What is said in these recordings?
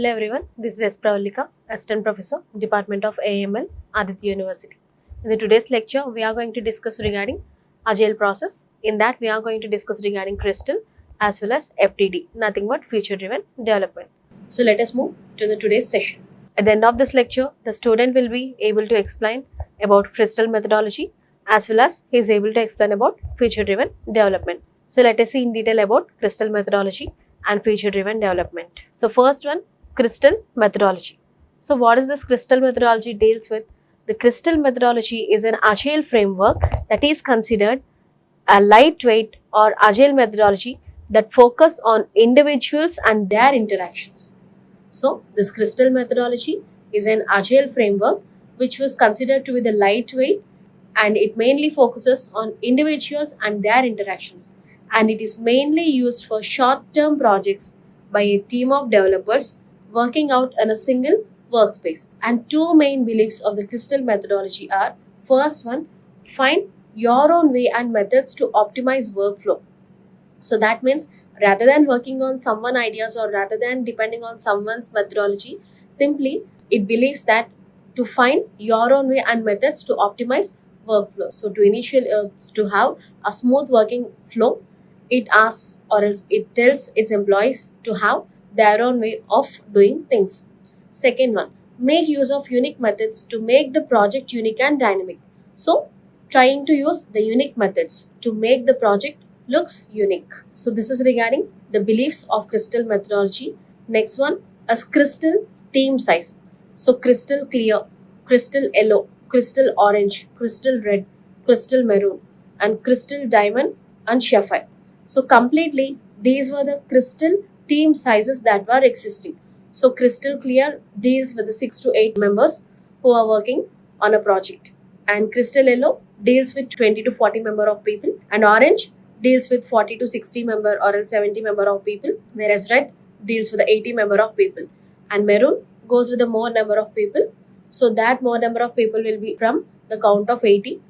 Hello everyone, this is S. Pravalika, Assistant Professor, Department of AML, Aditya University. In the today's lecture, we are going to discuss regarding Agile process. In that, we are going to discuss regarding Crystal as well as FTD, nothing but future-driven development. So let us move to the today's session. At the end of this lecture, the student will be able to explain about Crystal methodology as well as he is able to explain about future-driven development. So let us see in detail about Crystal methodology and future-driven development. So first one, Crystal methodology. So what is this Crystal methodology deals with? The Crystal methodology is an agile framework that is considered a lightweight or agile methodology that focus on individuals and their interactions. So this Crystal methodology is an agile framework which was considered to be the lightweight, and it mainly focuses on individuals and their interactions, and it is mainly used for short-term projects by a team of developers working out in a single workspace. And two main beliefs of the Crystal methodology are: first one, find your own way and methods to optimize workflow. So that means rather than working on someone ideas or rather than depending on someone's methodology, simply it believes that to find your own way and methods to optimize workflow. So to have a smooth working flow, it asks or else it tells its employees to have their own way of doing things. Second one, make use of unique methods to make the project unique and dynamic. So trying to use the unique methods to make the project looks unique. So this is regarding the beliefs of Crystal methodology. Next one is Crystal team size. So Crystal clear, Crystal yellow, Crystal orange, Crystal red, Crystal maroon, and Crystal diamond and sapphire. So completely these were the Crystal team sizes that were existing. So Crystal clear deals with the 6 to 8 members who are working on a project, and Crystal yellow deals with 20 to 40 member of people, and orange deals with 40 to 60 member or else 70 member of people, whereas red deals with the 80 member of people, and maroon goes with the more number of people. So that more number of people will be from the count of 80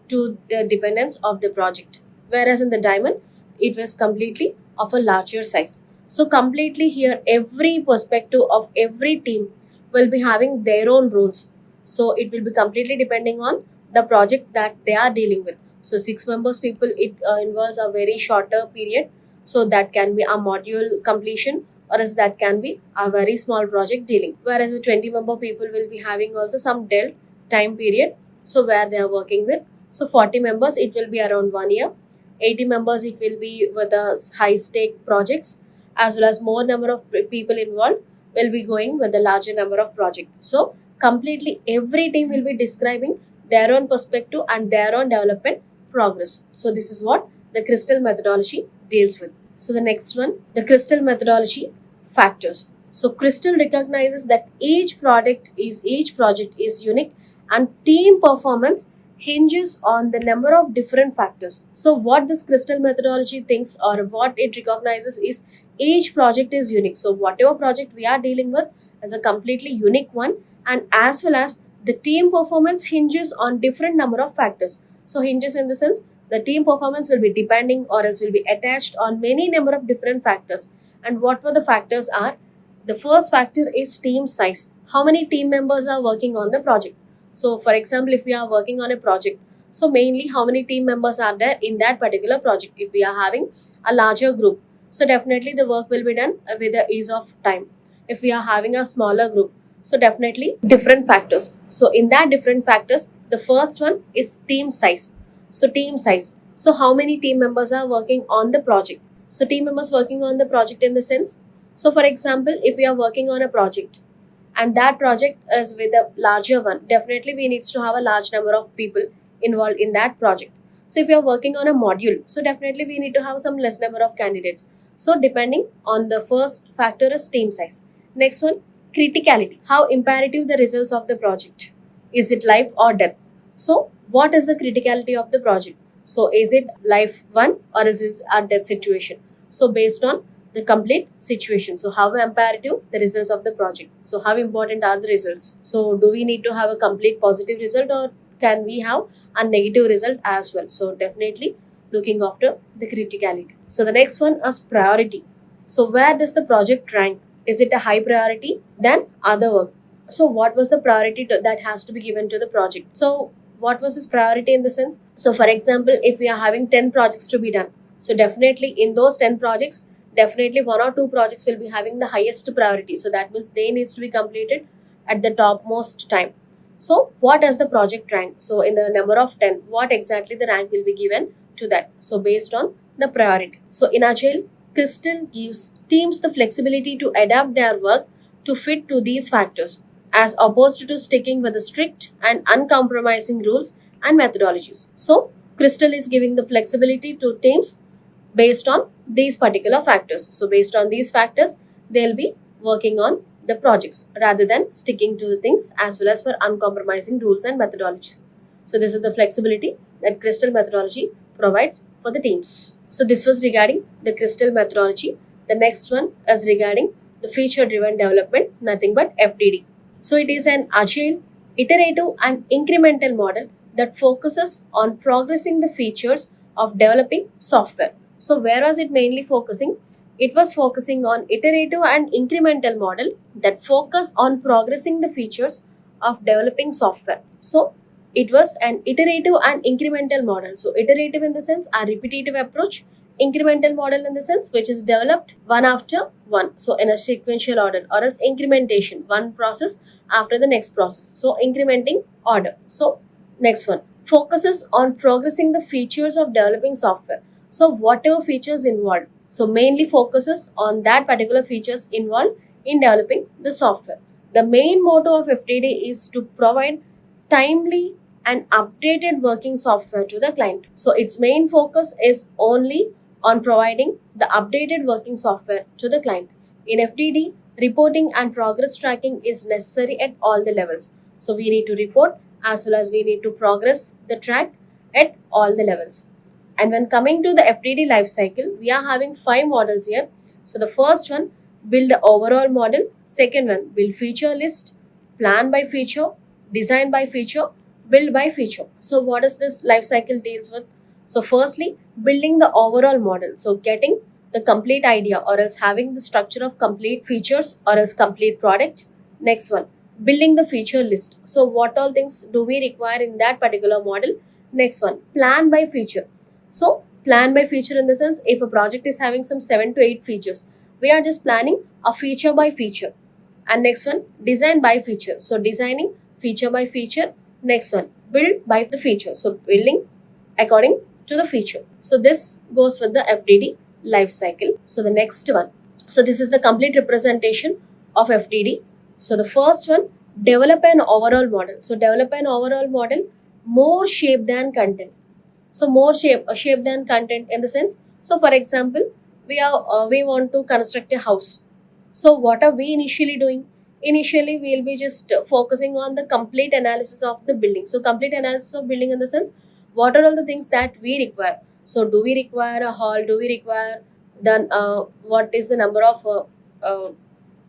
to the dependence of the project, whereas in the diamond it was completely of a larger size. So completely here every perspective of every team will be having their own rules. So it will be completely depending on the project that they are dealing with. So 6 members people, it involves a very shorter period. So that can be a module completion or else that can be a very small project dealing. Whereas the 20 member people will be having also some dealt time period. So where they are working with. So 40 members it will be around 1 year. 80 members it will be with the high stake projects, as well as more number of people involved will be going with the larger number of projects. So completely every team will be describing their own perspective and their own development progress. So this is what the Crystal methodology deals with. So the next one, the Crystal methodology factors. So Crystal recognizes that each project is unique, and team performance hinges on the number of different factors. So what this Crystal methodology thinks or what it recognizes is each project is unique. So whatever project we are dealing with is a completely unique one, and as well as the team performance hinges on different number of factors. So hinges in the sense the team performance will be depending or else will be attached on many number of different factors. And what were the factors are? The first factor is team size. How many team members are working on the project? So for example, if we are working on a project, so mainly how many team members are there in that particular project? If we are having a larger group, so definitely the work will be done with the ease of time. If we are having a smaller group, so definitely different factors. So in that different factors, the first one is team size. So team size. So how many team members are working on the project? So team members working on the project in the sense, so for example, if we are working on a project and that project is with a larger one, definitely we need to have a large number of people involved in that project. So if you are working on a module, so definitely we need to have some less number of candidates. So depending on the first factor is team size. Next one, criticality. How imperative the results of the project? Is it life or death? So what is the criticality of the project? So is it life one or is it a death situation? So based on the complete situation. So how imperative the results of the project? So how important are the results? So do we need to have a complete positive result or can we have a negative result as well? So definitely looking after the criticality. So the next one is priority. So where does the project rank? Is it a high priority than other work? So what was the priority that has to be given to the project? So what was this priority in the sense? So for example, if we are having 10 projects to be done, so definitely in those 10 projects, definitely one or two projects will be having the highest priority. So that means they needs to be completed at the topmost time. So what does the project rank? So in the number of 10, what exactly the rank will be given to that? So based on the priority. So in Agile, Crystal gives teams the flexibility to adapt their work to fit to these factors, as opposed to sticking with the strict and uncompromising rules and methodologies. So Crystal is giving the flexibility to teams based on these particular factors. So based on these factors, they'll be working on the projects rather than sticking to the things, as well as for uncompromising rules and methodologies. So this is the flexibility that Crystal methodology provides for the teams. So this was regarding the Crystal methodology. The next one is regarding the feature driven development, nothing but FDD. So it is an agile, iterative and incremental model that focuses on progressing the features of developing software. So where was it mainly focusing? It was focusing on iterative and incremental model that focus on progressing the features of developing software. So it was an iterative and incremental model. So iterative in the sense a repetitive approach, incremental model in the sense which is developed one after one. So in a sequential order, or else incrementation, one process after the next process. So incrementing order. So next one focuses on progressing the features of developing software. So whatever features involved, so mainly focuses on that particular features involved in developing the software. The main motto of FTD is to provide timely and updated working software to the client. So its main focus is only on providing the updated working software to the client. In FTD, reporting and progress tracking is necessary at all the levels. So we need to report as well as we need to progress the track at all the levels. And when coming to the FTD life cycle, we are having 5 models here. So the first one, build the overall model. Second one, build feature list, plan by feature, design by feature, build by feature. So what does this life cycle deals with? So firstly, building the overall model. So getting the complete idea, or else having the structure of complete features or else complete product. Next one, building the feature list. So what all things do we require in that particular model? Next one, plan by feature. So plan by feature in the sense, if a project is having some 7 to 8 features, we are just planning a feature by feature. And next one, design by feature. So designing feature by feature. Next one, build by the feature. So building according to the feature. So this goes with the FDD life cycle. So the next one. So this is the complete representation of FDD. So the first one, develop an overall model. So develop an overall model, more shape than content. So more shape than content in the sense. So for example, we want to construct a house. So what are we initially doing? Initially, we will be just focusing on the complete analysis of the building. So complete analysis of building in the sense, what are all the things that we require? So do we require a hall? Do we require then what is the number of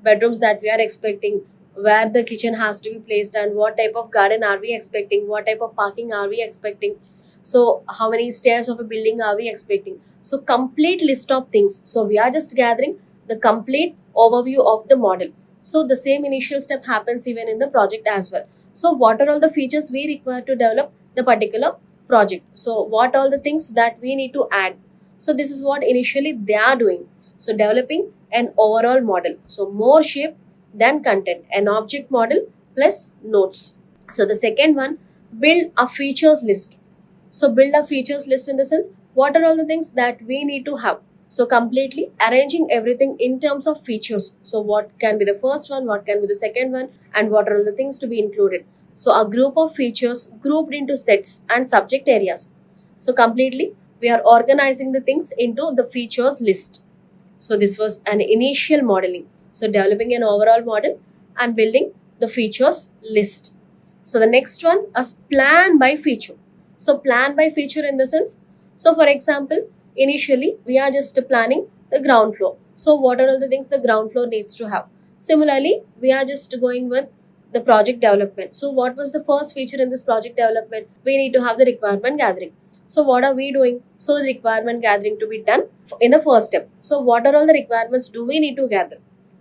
bedrooms that we are expecting? Where the kitchen has to be placed, and what type of garden are we expecting? What type of parking are we expecting? So how many stairs of a building are we expecting? So complete list of things. So we are just gathering the complete overview of the model. So the same initial step happens even in the project as well. So what are all the features we require to develop the particular project? So what all the things that we need to add? So this is what initially they are doing. So developing an overall model. So more shape than content, an object model plus notes. So the second one, build a features list. So build a features list in the sense, what are all the things that we need to have? So completely arranging everything in terms of features. So what can be the first one, what can be the second one, and what are all the things to be included? So a group of features grouped into sets and subject areas. So completely we are organizing the things into the features list. So this was an initial modeling. So developing an overall model and building the features list. So the next one is plan by feature. So plan by feature in the sense, so for example, initially we are just planning the ground floor. So what are all the things the ground floor needs to have? Similarly, we are just going with the project development. So what was the first feature in this project development? We need to have the requirement gathering. So what are we doing? So the requirement gathering to be done in the first step. So what are all the requirements do we need to gather?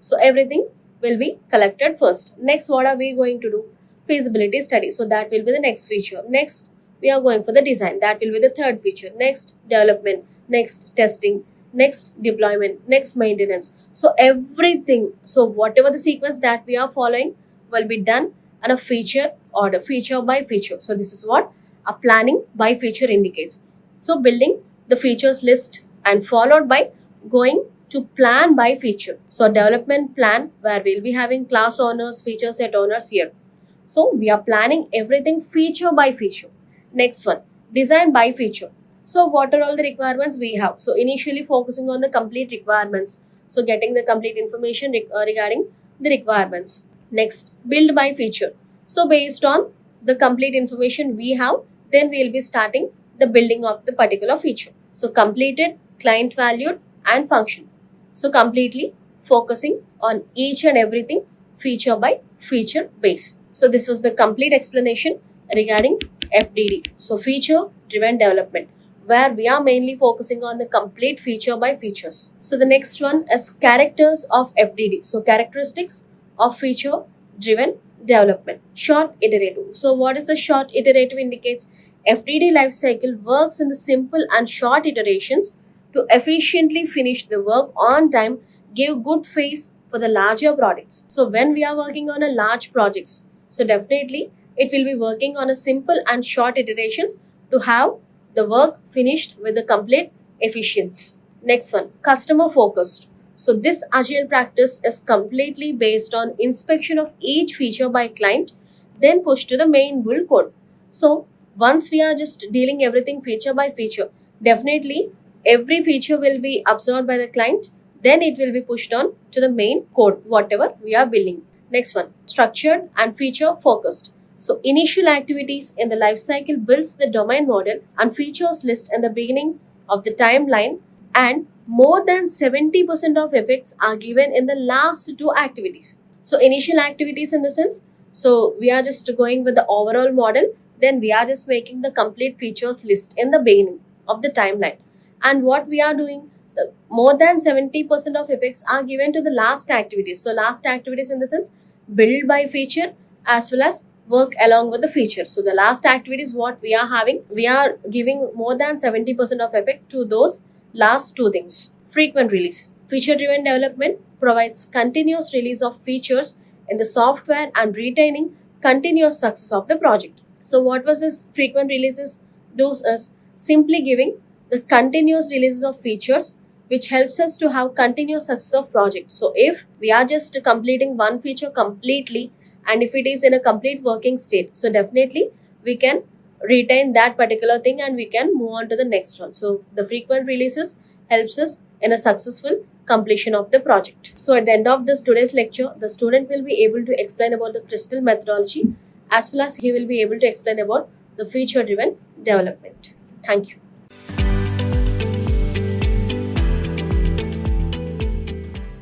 So everything will be collected first. Next, what are we going to do? Feasibility study. So that will be the next feature. Next, we are going for the design. That will be the third feature. Next, development. Next, testing. Next, deployment. Next, maintenance. So everything. So whatever the sequence that we are following will be done on a feature order, feature by feature. So this is what a planning by feature indicates. So building the features list and followed by going to plan by feature. So development plan where we'll be having class owners, feature set owners here. So we are planning everything feature by feature. Next one, design by feature. So what are all the requirements we have? So initially focusing on the complete requirements. So getting the complete information regarding the requirements. Next, build by feature. So based on the complete information we have, then we will be starting the building of the particular feature. So completed, client valued and function. So completely focusing on each and everything feature by feature base. So this was the complete explanation regarding FDD. So feature driven development, where we are mainly focusing on the complete feature by features. So the next one is characters of FDD. So characteristics of feature driven development. Short iterative. So what is the short iterative indicates? FDD lifecycle works in the simple and short iterations to efficiently finish the work on time, give good face for the larger projects. So when we are working on a large projects, so definitely it will be working on a simple and short iterations to have the work finished with the complete efficiency. Next one, customer focused. So this agile practice is completely based on inspection of each feature by client, then push to the main build code. So once we are just dealing everything feature by feature, definitely every feature will be observed by the client, then it will be pushed on to the main code, whatever we are building. Next one, structured and feature focused. So initial activities in the life cycle builds the domain model and features list in the beginning of the timeline, and more than 70% of effects are given in the last two activities. So initial activities in the sense, so we are just going with the overall model, then we are just making the complete features list in the beginning of the timeline. And what we are doing, the more than 70% of effects are given to the last activities. So last activities in the sense, build by feature as well as work along with the feature. So the last activity is what we are having. We are giving more than 70% of effect to those last two things. Frequent release. Feature driven development provides continuous release of features in the software and retaining continuous success of the project. So what was this frequent releases? Those is simply giving the continuous releases of features which helps us to have continuous success of project. So if we are just completing one feature completely and if it is in a complete working state, so definitely we can retain that particular thing and we can move on to the next one. So the frequent releases helps us in a successful completion of the project. So at the end of this today's lecture, the student will be able to explain about the crystal methodology as well as he will be able to explain about the feature driven development. Thank you.